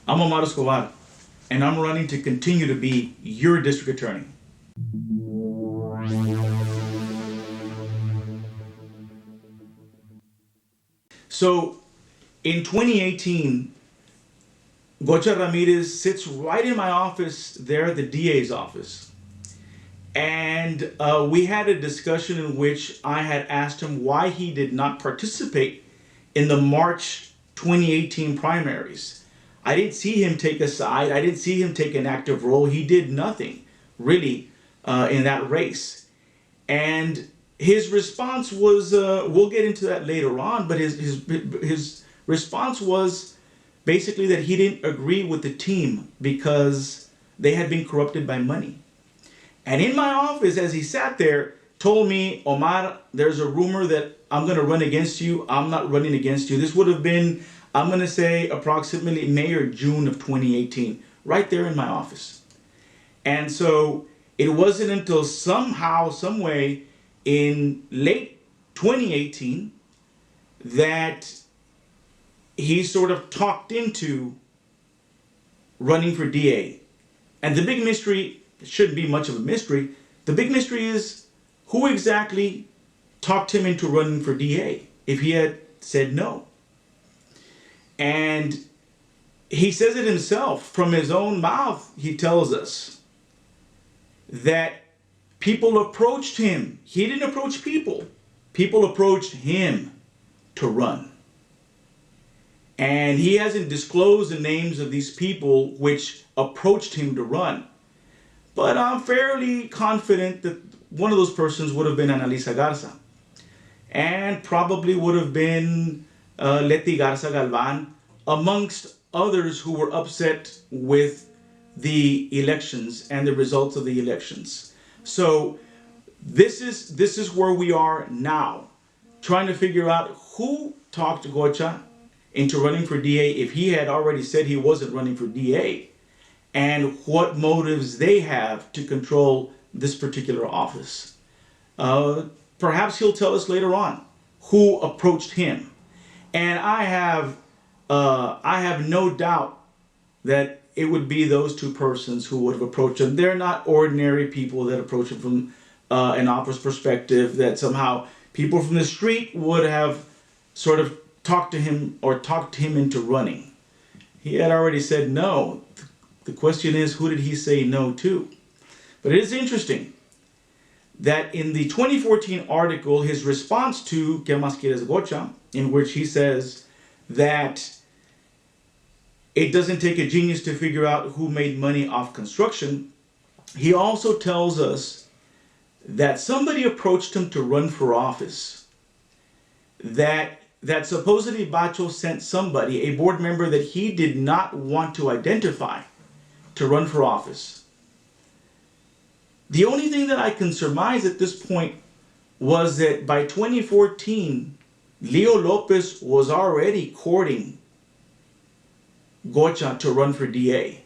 I'm Omar Escobar, and I'm running to continue to be your district attorney. So, in 2018, Gocha Ramirez sits right in my office there at the DA's office. And we had a discussion in which I had asked him why he did not participate in the March 2018 primaries. I didn't see him take a side. I didn't see him take an active role. He did nothing really in that race. And his response was, we'll get into that later on, but his response was basically that he didn't agree with the team because they had been corrupted by money. And in my office, as he sat there, told me, Omar, there's a rumor that I'm going to run against you. I'm not running against you. This would have been, I'm going to say, approximately May or June of 2018, right there in my office. And so it wasn't until somehow, some way, in late 2018, that he sort of talked into running for DA. And the big mystery, it shouldn't be much of a mystery, the big mystery is who exactly talked him into running for DA if he had said no. And he says it himself from his own mouth. He tells us that people approached him. He didn't approach people. People approached him to run. And he hasn't disclosed the names of these people which approached him to run. But I'm fairly confident that one of those persons would have been Analisa Garza. And probably would have been Leti Garza Galvan, amongst others who were upset with the elections and the results of the elections. So this is where we are now, trying to figure out who talked Gocha into running for DA if he had already said he wasn't running for DA, and what motives they have to control this particular office. Perhaps he'll tell us later on who approached him. And I have no doubt that it would be those two persons who would have approached him. They're not ordinary people that approach him from an office perspective, that somehow people from the street would have sort of talked to him or talked him into running. He had already said no. The question is, who did he say no to? But it is interesting that in the 2014 article, his response to ¿Qué más quieres, Gocha?, in which he says that it doesn't take a genius to figure out who made money off construction, he also tells us that somebody approached him to run for office, that supposedly Bacho sent somebody, a board member that he did not want to identify, to run for office. The only thing that I can surmise at this point was that by 2014, Leo Lopez was already courting Gocha to run for DA.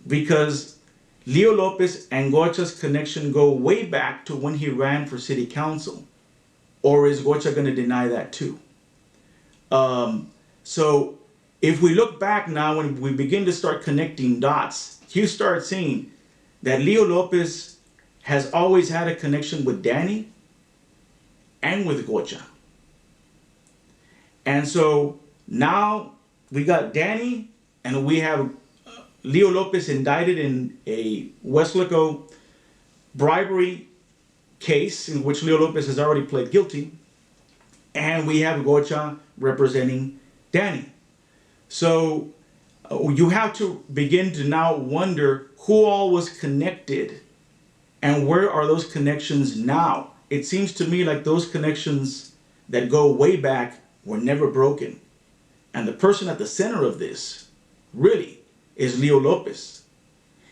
Because Leo Lopez and Gocha's connection go way back to when he ran for city council. Or is Gocha going to deny that too? So if we look back now, when we begin to start connecting dots, you start seeing that Leo Lopez has always had a connection with Danny and with Gocha. And so now we got Danny and we have Leo Lopez indicted in a Weslaco bribery case in which Leo Lopez has already pled guilty. And we have Gocha representing Danny. So you have to begin to now wonder who all was connected and where are those connections now. It seems to me like those connections that go way back were never broken. And the person at the center of this really is Leo Lopez.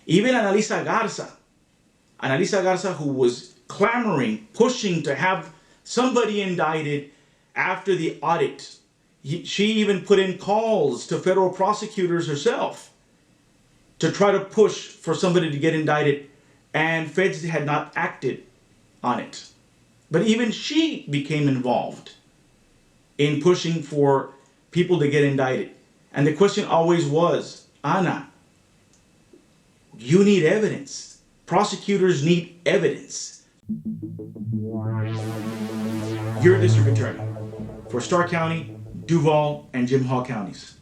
Even Analisa Garza, who was clamoring, pushing to have somebody indicted after the audit. She even put in calls to federal prosecutors herself to try to push for somebody to get indicted, and feds had not acted on it. But even she became involved in pushing for people to get indicted. And the question always was, Ana, you need evidence. Prosecutors need evidence. You're a district attorney for Starr County, Duval, and Jim Hogg counties.